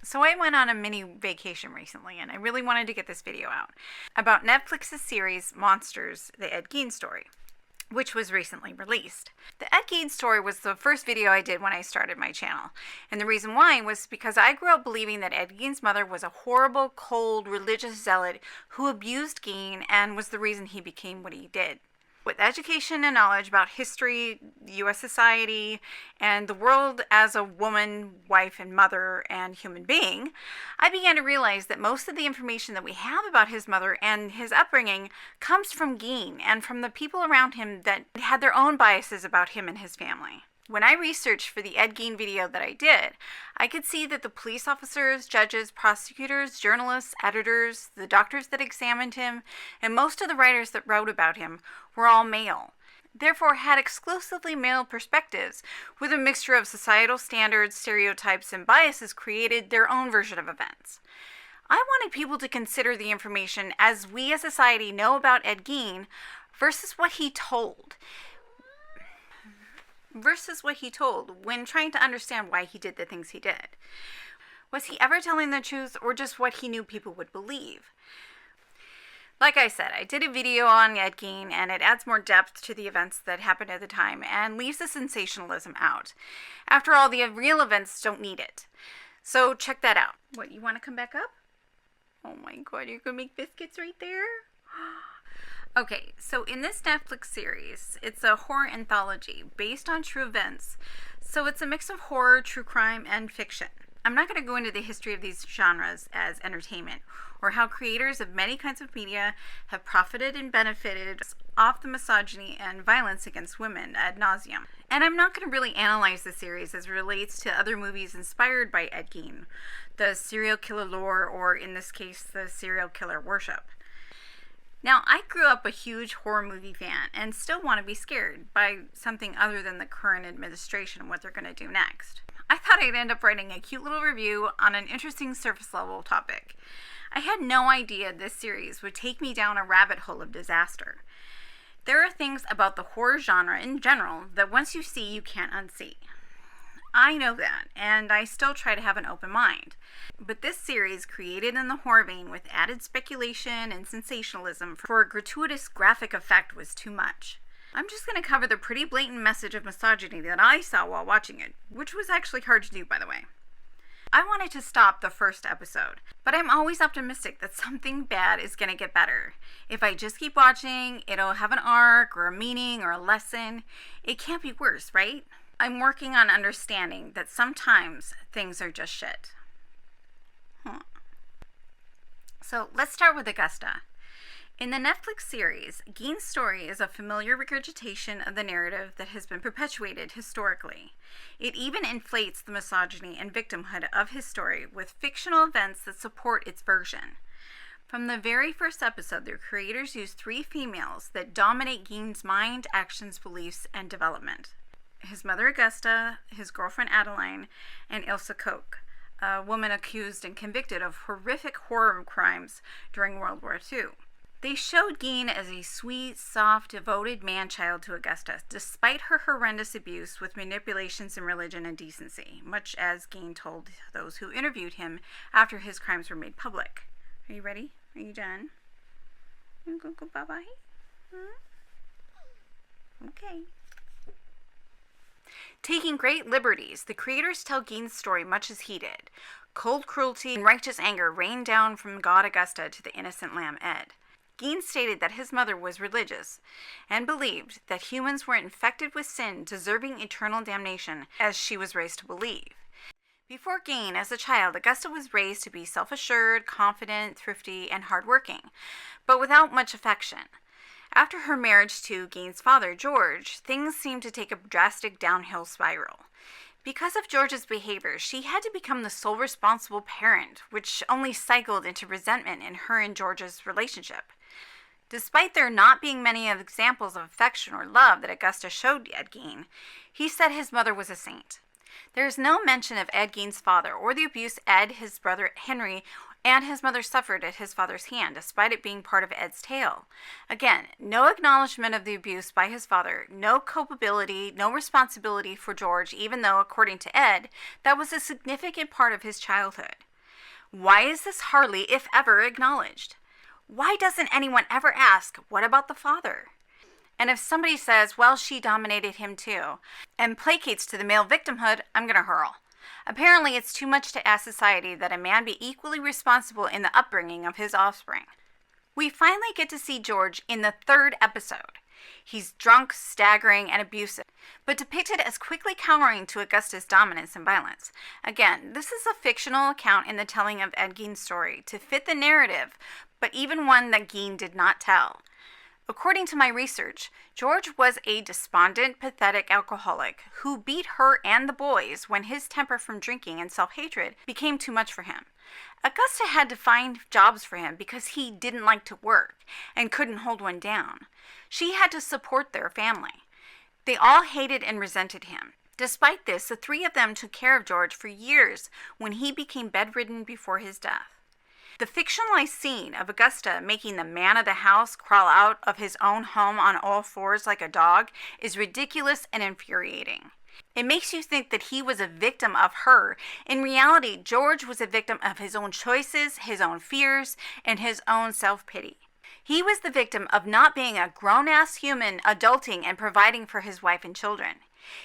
So I went on a mini vacation recently, and I really wanted to get this video out about Netflix's series Monsters, the Ed Gein story, which was recently released. The Ed Gein story was the first video I did when I started my channel, and the reason why was because I grew up believing that Ed Gein's mother was a horrible, cold, religious zealot who abused Gein and was the reason he became what he did. With education and knowledge about history, U.S. society, and the world as a woman, wife, and mother, and human being, I began to realize that most of the information that we have about his mother and his upbringing comes from Gein and from the people around him that had their own biases about him and his family. When I researched for the Ed Gein video that I did, I could see that the police officers, judges, prosecutors, journalists, editors, the doctors that examined him, and most of the writers that wrote about him were all male. Therefore, had exclusively male perspectives, with a mixture of societal standards, stereotypes, and biases created their own version of events. I wanted people to consider the information as we as society know about Ed Gein versus what he told when trying to understand why he did the things he did. Was he ever telling the truth or just what he knew people would believe? Like I said, I did a video on Ed Gein, and it adds more depth to the events that happened at the time and leaves the sensationalism out. After all, the real events don't need it. So check that out. What, you want to come back up? Oh my god, you're going to make biscuits right there? Okay, so in this Netflix series, it's a horror anthology based on true events. So it's a mix of horror, true crime, and fiction. I'm not going to go into the history of these genres as entertainment, or how creators of many kinds of media have profited and benefited off the misogyny and violence against women ad nauseum. And I'm not going to really analyze the series as it relates to other movies inspired by Ed Gein, the serial killer lore, or in this case, the serial killer worship. Now, I grew up a huge horror movie fan and still want to be scared by something other than the current administration and what they're going to do next. I thought I'd end up writing a cute little review on an interesting surface level topic. I had no idea this series would take me down a rabbit hole of disaster. There are things about the horror genre in general that once you see, you can't unsee. I know that, and I still try to have an open mind. But this series, created in the horror vein with added speculation and sensationalism for a gratuitous graphic effect, was too much. I'm just going to cover the pretty blatant message of misogyny that I saw while watching it, which was actually hard to do, by the way. I wanted to stop the first episode, but I'm always optimistic that something bad is going to get better. If I just keep watching, it'll have an arc or a meaning or a lesson. It can't be worse, right? I'm working on understanding that sometimes things are just shit. So let's start with Augusta. In the Netflix series, Gein's story is a familiar regurgitation of the narrative that has been perpetuated historically. It even inflates the misogyny and victimhood of his story with fictional events that support its version. From the very first episode, their creators use 3 females that dominate Gein's mind, actions, beliefs, and development. His mother Augusta, his girlfriend Adeline, and Ilse Koch, a woman accused and convicted of horrific horror crimes during World War II. They showed Gein as a sweet, soft, devoted man-child to Augusta, despite her horrendous abuse with manipulations in religion and decency, much as Gein told those who interviewed him after his crimes were made public. Are you ready? Are you done? You go bye-bye? Okay. Taking great liberties, the creators tell Gein's story much as he did. Cold cruelty and righteous anger rained down from God Augusta to the innocent lamb Ed. Gein stated that his mother was religious and believed that humans were infected with sin, deserving eternal damnation, as she was raised to believe. Before Gein, as a child, Augusta was raised to be self-assured, confident, thrifty, and hardworking, but without much affection. After her marriage to Gein's father, George, things seemed to take a drastic downhill spiral. Because of George's behavior, she had to become the sole responsible parent, which only cycled into resentment in her and George's relationship. Despite there not being many examples of affection or love that Augusta showed Ed Gein, he said his mother was a saint. There is no mention of Ed Gein's father or the abuse Ed, his brother Henry, and his mother suffered at his father's hand, despite it being part of Ed's tale. Again, no acknowledgement of the abuse by his father, no culpability, no responsibility for George, even though, according to Ed, that was a significant part of his childhood. Why is this hardly, if ever, acknowledged? Why doesn't anyone ever ask, what about the father? And if somebody says, well, she dominated him too, and placates to the male victimhood, I'm going to hurl. Apparently, it's too much to ask society that a man be equally responsible in the upbringing of his offspring. We finally get to see George in the 3rd episode. He's drunk, staggering, and abusive, but depicted as quickly cowering to Augusta's dominance and violence. Again, this is a fictional account in the telling of Ed Gein's story to fit the narrative, but even one that Gein did not tell. According to my research, George was a despondent, pathetic alcoholic who beat her and the boys when his temper from drinking and self-hatred became too much for him. Augusta had to find jobs for him because he didn't like to work and couldn't hold one down. She had to support their family. They all hated and resented him. Despite this, the 3 of them took care of George for years when he became bedridden before his death. The fictionalized scene of Augusta making the man of the house crawl out of his own home on all 4s like a dog is ridiculous and infuriating. It makes you think that he was a victim of her. In reality, George was a victim of his own choices, his own fears, and his own self-pity. He was the victim of not being a grown-ass human adulting and providing for his wife and children.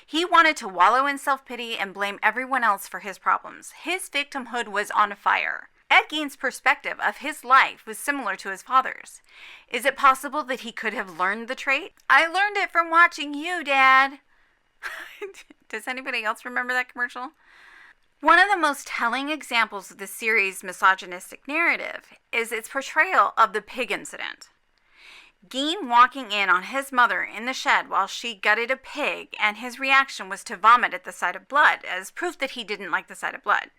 He wanted to wallow in self-pity and blame everyone else for his problems. His victimhood was on fire. Ed Gein's perspective of his life was similar to his father's. Is it possible that he could have learned the trait? I learned it from watching you, Dad. Does anybody else remember that commercial? One of the most telling examples of the series' misogynistic narrative is its portrayal of the pig incident. Gein walking in on his mother in the shed while she gutted a pig, and his reaction was to vomit at the sight of blood as proof that he didn't like the sight of blood.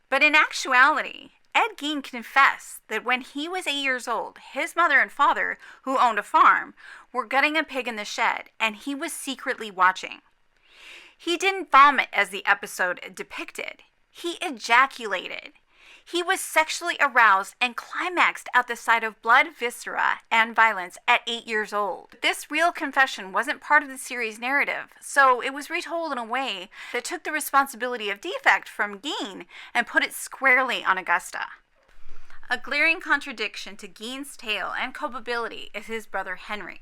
But in actuality, Ed Gein confessed that when he was 8 years old, his mother and father, who owned a farm, were gutting a pig in the shed, and he was secretly watching. He didn't vomit as the episode depicted. He ejaculated. He was sexually aroused and climaxed at the sight of blood, viscera, and violence at 8 years old. This real confession wasn't part of the series' narrative, so it was retold in a way that took the responsibility of defect from Gein and put it squarely on Augusta. A glaring contradiction to Gein's tale and culpability is his brother Henry.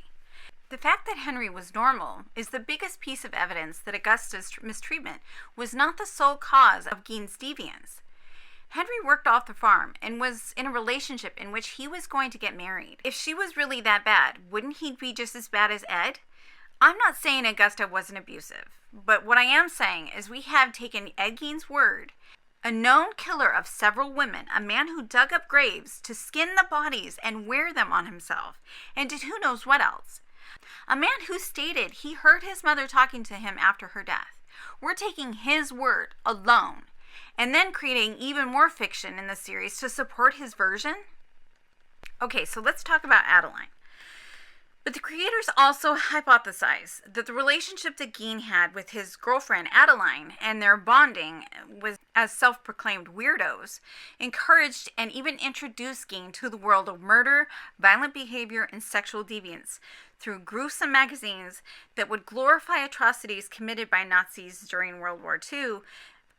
The fact that Henry was normal is the biggest piece of evidence that Augusta's mistreatment was not the sole cause of Gein's deviance. Henry worked off the farm and was in a relationship in which he was going to get married. If she was really that bad, wouldn't he be just as bad as Ed? I'm not saying Augusta wasn't abusive, but what I am saying is we have taken Ed Gein's word, a known killer of several women, a man who dug up graves to skin the bodies and wear them on himself, and did who knows what else. A man who stated he heard his mother talking to him after her death. We're taking his word alone and then creating even more fiction in the series to support his version? Okay, so let's talk about Adeline. But the creators also hypothesized that the relationship that Gein had with his girlfriend Adeline and their bonding was as self-proclaimed weirdos encouraged and even introduced Gein to the world of murder, violent behavior, and sexual deviance through gruesome magazines that would glorify atrocities committed by Nazis during World War II,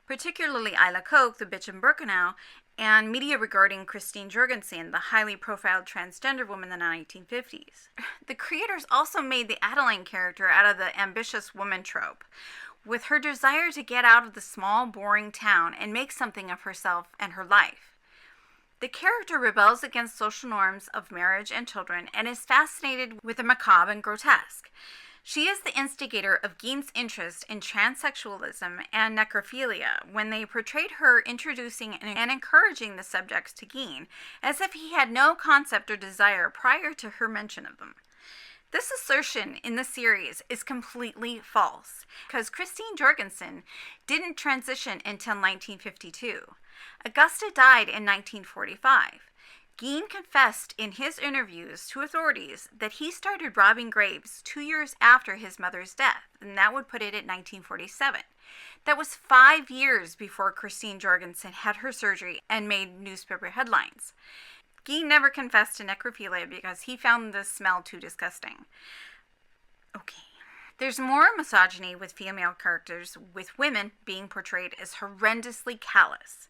particularly Isla Koch, the bitch in Birkenau, and media regarding Christine Jorgensen, the highly profiled transgender woman in the 1950s. The creators also made the Adeline character out of the ambitious woman trope, with her desire to get out of the small, boring town and make something of herself and her life. The character rebels against social norms of marriage and children and is fascinated with the macabre and grotesque. She is the instigator of Gein's interest in transsexualism and necrophilia when they portrayed her introducing and encouraging the subjects to Gein, as if he had no concept or desire prior to her mention of them. This assertion in the series is completely false, because Christine Jorgensen didn't transition until 1952. Augusta died in 1945. Gein confessed in his interviews to authorities that he started robbing graves 2 years after his mother's death, and that would put it at 1947. That was 5 years before Christine Jorgensen had her surgery and made newspaper headlines. Gein never confessed to necrophilia because he found the smell too disgusting. Okay. There's more misogyny with female characters, with women being portrayed as horrendously callous.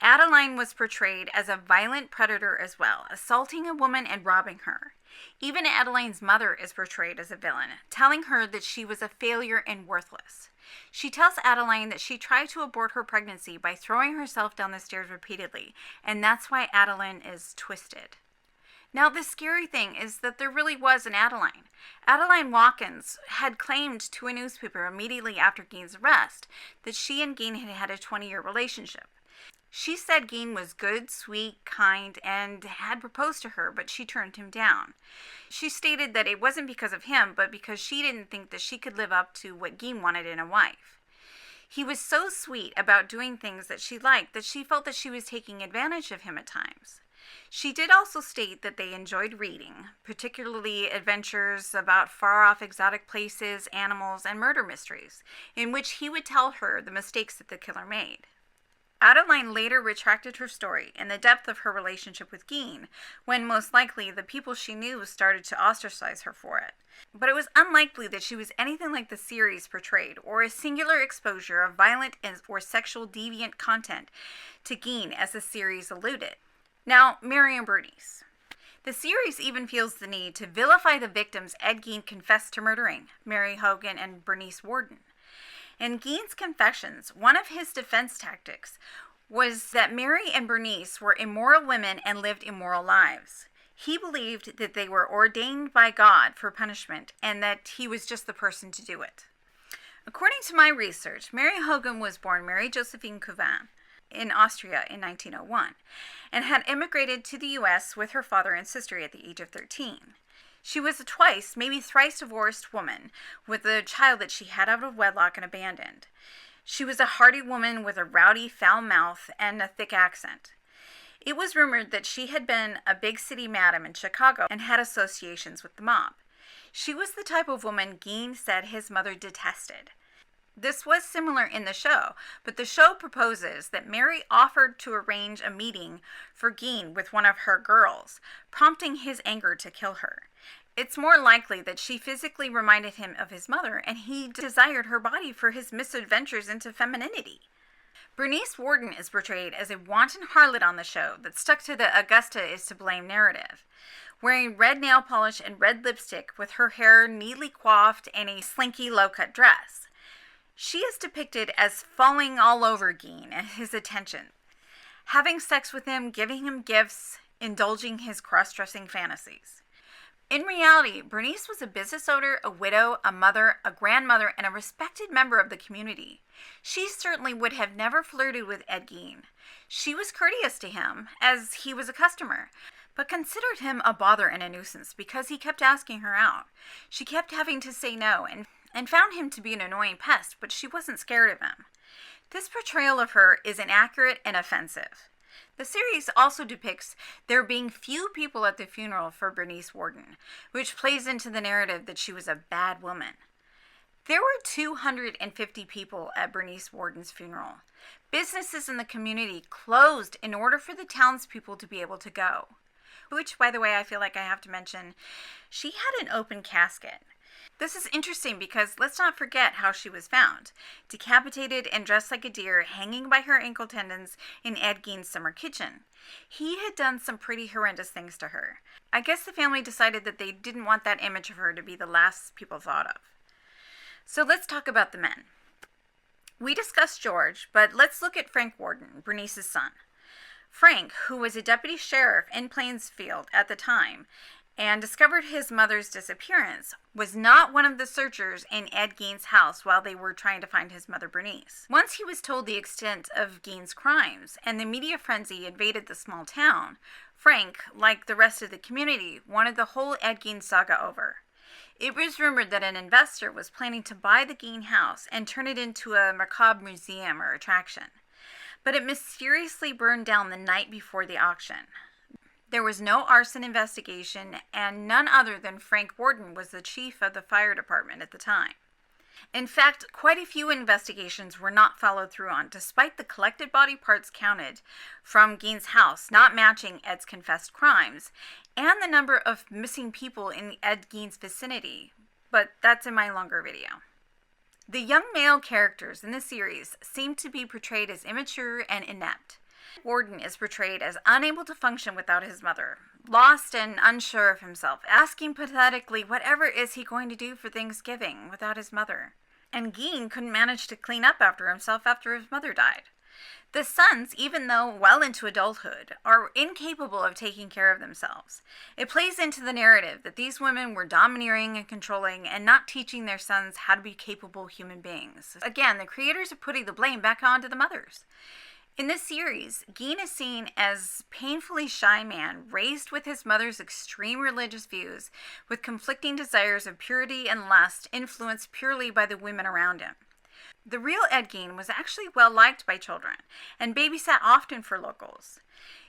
Adeline was portrayed as a violent predator as well, assaulting a woman and robbing her. Even Adeline's mother is portrayed as a villain, telling her that she was a failure and worthless. She tells Adeline that she tried to abort her pregnancy by throwing herself down the stairs repeatedly, and that's why Adeline is twisted. Now, the scary thing is that there really was an Adeline. Adeline Watkins had claimed to a newspaper immediately after Gein's arrest that she and Gein had had a 20-year relationship. She said Gein was good, sweet, kind, and had proposed to her, but she turned him down. She stated that it wasn't because of him, but because she didn't think that she could live up to what Gein wanted in a wife. He was so sweet about doing things that she liked that she felt that she was taking advantage of him at times. She did also state that they enjoyed reading, particularly adventures about far-off exotic places, animals, and murder mysteries, in which he would tell her the mistakes that the killer made. Adeline later retracted her story in the depth of her relationship with Gein, when most likely the people she knew started to ostracize her for it. But it was unlikely that she was anything like the series portrayed, or a singular exposure of violent or sexual deviant content to Gein as the series alluded. Now, Mary and Bernice. The series even feels the need to vilify the victims Ed Gein confessed to murdering, Mary Hogan and Bernice Worden. In Gein's confessions, one of his defense tactics was that Mary and Bernice were immoral women and lived immoral lives. He believed that they were ordained by God for punishment and that he was just the person to do it. According to my research, Mary Hogan was born Mary Josephine Couvin in Austria in 1901 and had immigrated to the U.S. with her father and sister at the age of 13. She was a twice, maybe thrice divorced woman with a child that she had out of wedlock and abandoned. She was a hearty woman with a rowdy, foul mouth and a thick accent. It was rumored that she had been a big city madam in Chicago and had associations with the mob. She was the type of woman Gein said his mother detested. This was similar in the show, but the show proposes that Mary offered to arrange a meeting for Gein with one of her girls, prompting his anger to kill her. It's more likely that she physically reminded him of his mother, and he desired her body for his misadventures into femininity. Bernice Worden is portrayed as a wanton harlot on the show that stuck to the Augusta is to blame narrative, wearing red nail polish and red lipstick with her hair neatly coiffed and a slinky low-cut dress. She is depicted as falling all over Gein and his attention, having sex with him, giving him gifts, indulging his cross-dressing fantasies. In reality, Bernice was a business owner, a widow, a mother, a grandmother, and a respected member of the community. She certainly would have never flirted with Ed Gein. She was courteous to him, as he was a customer, but considered him a bother and a nuisance because he kept asking her out. She kept having to say no, and found him to be an annoying pest, but she wasn't scared of him. This portrayal of her is inaccurate and offensive. The series also depicts there being few people at the funeral for Bernice Worden, which plays into the narrative that she was a bad woman. There were 250 people at Bernice Worden's funeral. Businesses in the community closed in order for the townspeople to be able to go. Which, by the way, I feel like I have to mention, she had an open casket. This is interesting because let's not forget how she was found. Decapitated and dressed like a deer, hanging by her ankle tendons in Ed Gein's summer kitchen. He had done some pretty horrendous things to her. I guess the family decided that they didn't want that image of her to be the last people thought of. So let's talk about the men. We discussed George, but let's look at Frank Worden, Bernice's son. Frank, who was a deputy sheriff in Plainsfield at the time, and discovered his mother's disappearance, was not one of the searchers in Ed Gein's house while they were trying to find his mother Bernice. Once he was told the extent of Gein's crimes and the media frenzy invaded the small town, Frank, like the rest of the community, wanted the whole Ed Gein saga over. It was rumored that an investor was planning to buy the Gein house and turn it into a macabre museum or attraction, but it mysteriously burned down the night before the auction. There was no arson investigation, and none other than Frank Worden was the chief of the fire department at the time. In fact, quite a few investigations were not followed through on, despite the collected body parts counted from Gein's house not matching Ed's confessed crimes, and the number of missing people in Ed Gein's vicinity, but that's in my longer video. The young male characters in the series seem to be portrayed as immature and inept. Warden is portrayed as unable to function without his mother, lost and unsure of himself, asking pathetically whatever is he going to do for Thanksgiving without his mother. And Gein couldn't manage to clean up after himself after his mother died. The sons, even though well into adulthood, are incapable of taking care of themselves. It plays into the narrative that these women were domineering and controlling and not teaching their sons how to be capable human beings. Again, the creators are putting the blame back onto the mothers. In this series, Gein is seen as a painfully shy man raised with his mother's extreme religious views, with conflicting desires of purity and lust influenced purely by the women around him. The real Ed Gein was actually well liked by children and babysat often for locals.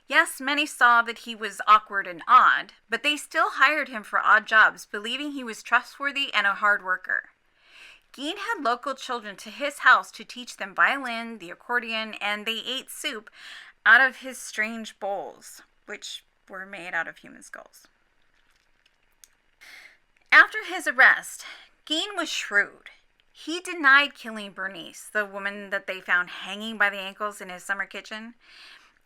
Yes, many saw that he was awkward and odd, but they still hired him for odd jobs, believing he was trustworthy and a hard worker. Gein had local children to his house to teach them violin, the accordion, and they ate soup out of his strange bowls, which were made out of human skulls. After his arrest, Gein was shrewd. He denied killing Bernice, the woman that they found hanging by the ankles in his summer kitchen,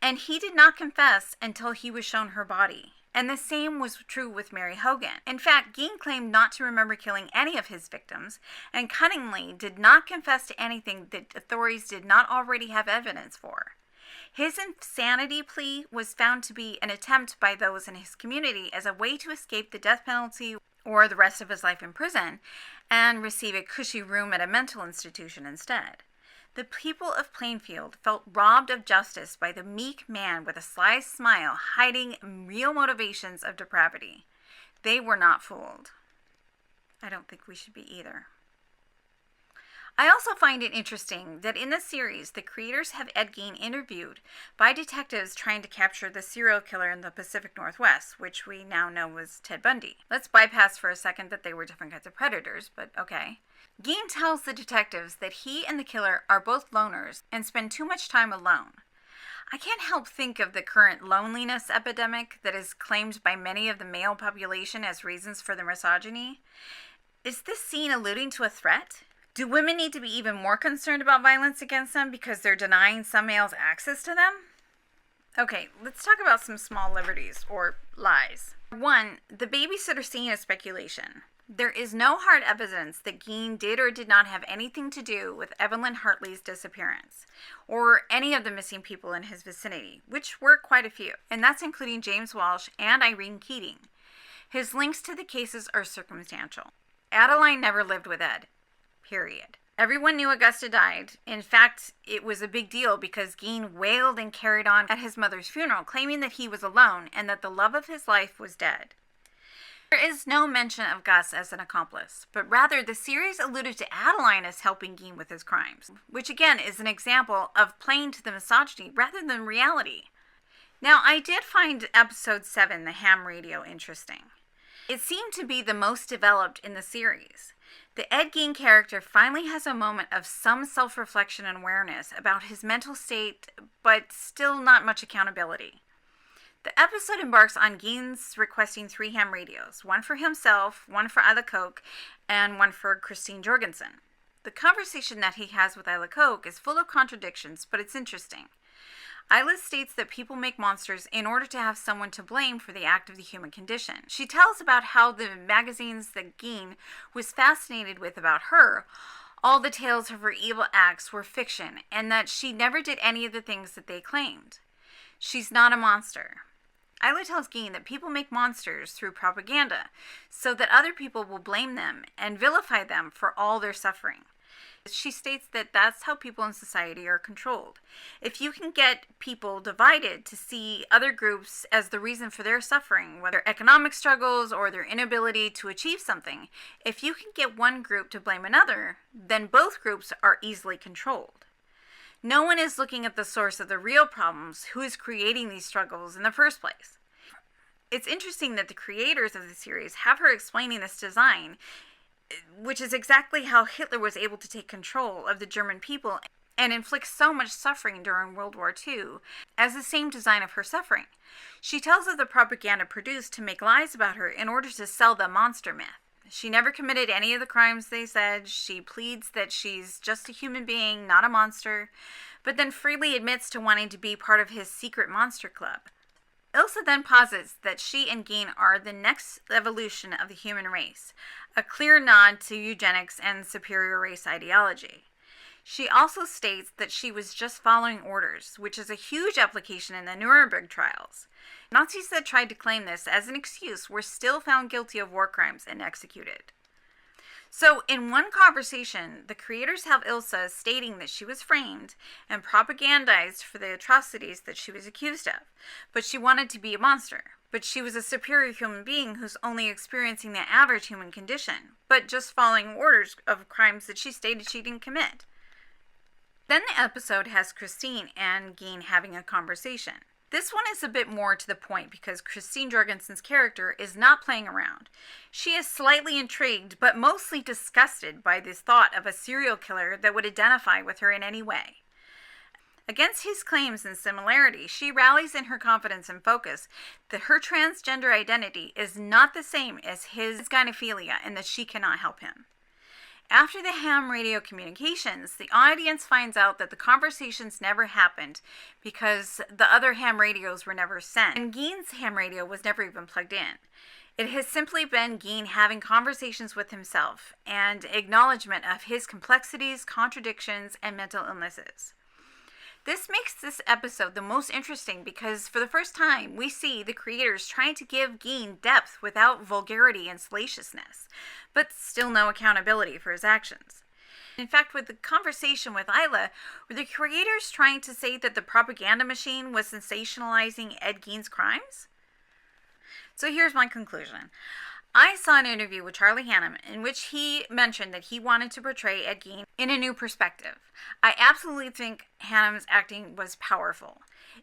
and he did not confess until he was shown her body. And the same was true with Mary Hogan. In fact, Gein claimed not to remember killing any of his victims, and cunningly did not confess to anything that authorities did not already have evidence for. His insanity plea was found to be an attempt by those in his community as a way to escape the death penalty or the rest of his life in prison, and receive a cushy room at a mental institution instead. The people of Plainfield felt robbed of justice by the meek man with a sly smile hiding real motivations of depravity. They were not fooled. I don't think we should be either. I also find it interesting that in the series, the creators have Ed Gein interviewed by detectives trying to capture the serial killer in the Pacific Northwest, which we now know was Ted Bundy. Let's bypass for a second that they were different kinds of predators, but okay. Gein tells the detectives that he and the killer are both loners and spend too much time alone. I can't help think of the current loneliness epidemic that is claimed by many of the male population as reasons for their misogyny. Is this scene alluding to a threat? Do women need to be even more concerned about violence against them because they're denying some males access to them? Okay, let's talk about some small liberties, or lies. 1. The babysitter scene is speculation. There is no hard evidence that Gein did or did not have anything to do with Evelyn Hartley's disappearance, or any of the missing people in his vicinity, which were quite a few, and that's including James Walsh and Irene Keating. His links to the cases are circumstantial. Adeline never lived with Ed. Period. Everyone knew Augusta died. In fact, it was a big deal because Gein wailed and carried on at his mother's funeral, claiming that he was alone and that the love of his life was dead. There is no mention of Gus as an accomplice, but rather the series alluded to Adeline as helping Gein with his crimes, which again is an example of playing to the misogyny rather than reality. Now, I did find episode 7, the ham radio, interesting. It seemed to be the most developed in the series. The Ed Gein character finally has a moment of some self-reflection and awareness about his mental state, but still not much accountability. The episode embarks on Gein's requesting 3 ham radios, one for himself, one for Isla Coke, and one for Christine Jorgensen. The conversation that he has with Isla Coke is full of contradictions, but it's interesting. Isla states that people make monsters in order to have someone to blame for the act of the human condition. She tells about how the magazines that Gein was fascinated with about her, all the tales of her evil acts were fiction, and that she never did any of the things that they claimed. She's not a monster. Isla tells Gein that people make monsters through propaganda, so that other people will blame them and vilify them for all their suffering. She states that that's how people in society are controlled. If you can get people divided to see other groups as the reason for their suffering, whether economic struggles or their inability to achieve something, if you can get one group to blame another, then both groups are easily controlled. No one is looking at the source of the real problems, who is creating these struggles in the first place. It's interesting that the creators of the series have her explaining this design, which is exactly how Hitler was able to take control of the German people and inflict so much suffering during World War II, as the same design of her suffering. She tells of the propaganda produced to make lies about her in order to sell the monster myth. She never committed any of the crimes they said. She pleads that she's just a human being, not a monster. but then freely admits to wanting to be part of his secret monster club. Ilsa then posits that she and Gein are the next evolution of the human race, a clear nod to eugenics and superior race ideology. She also states that she was just following orders, which is a huge application in the Nuremberg trials. Nazis that tried to claim this as an excuse were still found guilty of war crimes and executed. So, in one conversation, the creators have Ilsa stating that she was framed and propagandized for the atrocities that she was accused of, but she wanted to be a monster. But she was a superior human being who's only experiencing the average human condition, but just following orders of crimes that she stated she didn't commit. Then the episode has Christine and Gein having a conversation. This one is a bit more to the point because Christine Jorgensen's character is not playing around. She is slightly intrigued, but mostly disgusted by this thought of a serial killer that would identify with her in any way. Against his claims and similarity, she rallies in her confidence and focus that her transgender identity is not the same as his gynephilia and that she cannot help him. After the ham radio communications, the audience finds out that the conversations never happened because the other ham radios were never sent, and Gein's ham radio was never even plugged in. It has simply been Gein having conversations with himself and acknowledgement of his complexities, contradictions, and mental illnesses. This makes this episode the most interesting because for the first time we see the creators trying to give Gein depth without vulgarity and salaciousness, but still no accountability for his actions. In fact, with the conversation with Isla, were the creators trying to say that the propaganda machine was sensationalizing Ed Gein's crimes? So here's my conclusion. I saw an interview with Charlie Hunnam in which he mentioned that he wanted to portray Ed Gein in a new perspective. I absolutely think Hunnam's acting was powerful.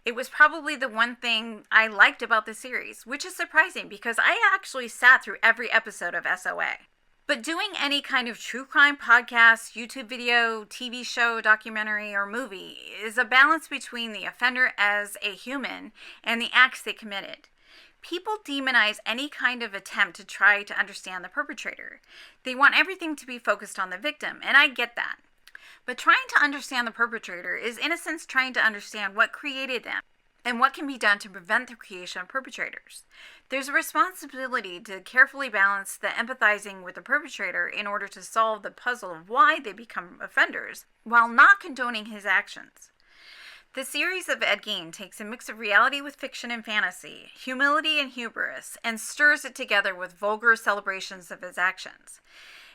It was probably the one thing I liked about the series, which is surprising because I actually sat through every episode of SOA. But doing any kind of true crime podcast, YouTube video, TV show, documentary, or movie is a balance between the offender as a human and the acts they committed. People demonize any kind of attempt to try to understand the perpetrator. They want everything to be focused on the victim, and I get that. But trying to understand the perpetrator is, in a sense, trying to understand what created them and what can be done to prevent the creation of perpetrators. There's a responsibility to carefully balance the empathizing with the perpetrator in order to solve the puzzle of why they become offenders, while not condoning his actions. The series of Ed Gein takes a mix of reality with fiction and fantasy, humility and hubris, and stirs it together with vulgar celebrations of his actions.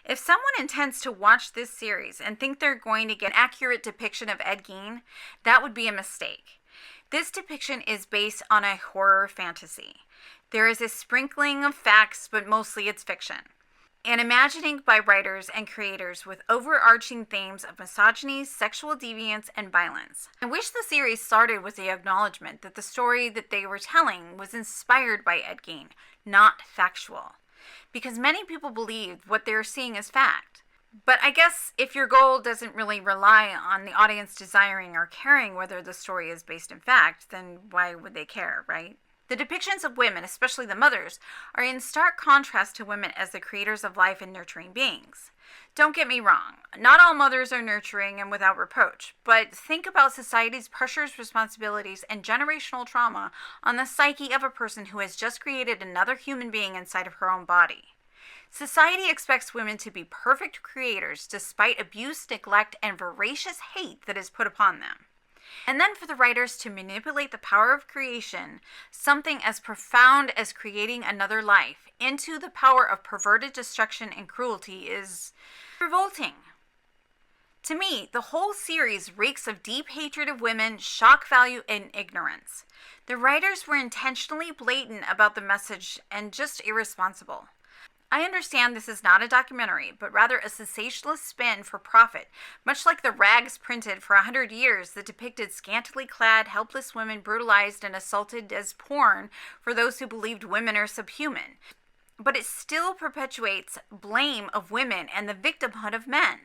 If someone intends to watch this series and think they're going to get an accurate depiction of Ed Gein, that would be a mistake. This depiction is based on a horror fantasy. There is a sprinkling of facts, but mostly it's fiction. An imagining by writers and creators with overarching themes of misogyny, sexual deviance, and violence. I wish the series started with the acknowledgement that the story that they were telling was inspired by Ed Gein, not factual. Because many people believe what they're seeing is fact. But I guess if your goal doesn't really rely on the audience desiring or caring whether the story is based in fact, then why would they care, right? The depictions of women, especially the mothers, are in stark contrast to women as the creators of life and nurturing beings. Don't get me wrong, not all mothers are nurturing and without reproach, but think about society's pressures, responsibilities, and generational trauma on the psyche of a person who has just created another human being inside of her own body. Society expects women to be perfect creators despite abuse, neglect, and voracious hate that is put upon them. And then for the writers to manipulate the power of creation, something as profound as creating another life, into the power of perverted destruction and cruelty is revolting. To me, the whole series reeks of deep hatred of women, shock value, and ignorance. The writers were intentionally blatant about the message and just irresponsible. I understand this is not a documentary, but rather a sensationalist spin for profit, much like the rags printed for 100 years that depicted scantily clad, helpless women brutalized and assaulted as porn for those who believed women are subhuman. But it still perpetuates blame of women and the victimhood of men.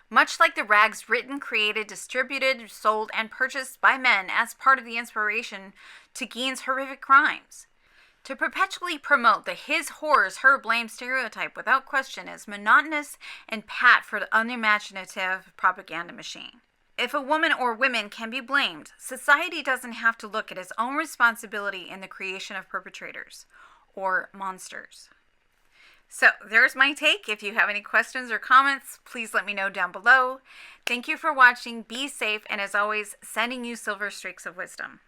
Much like the rags written, created, distributed, sold, and purchased by men as part of the inspiration to Gein's horrific crimes. To perpetually promote the his whores her blame stereotype without question is monotonous and pat for the unimaginative propaganda machine. If a woman or women can be blamed, society doesn't have to look at its own responsibility in the creation of perpetrators or monsters. So there's my take. If you have any questions or comments, please let me know down below. Thank you for watching. Be safe, and as always, sending you silver streaks of wisdom.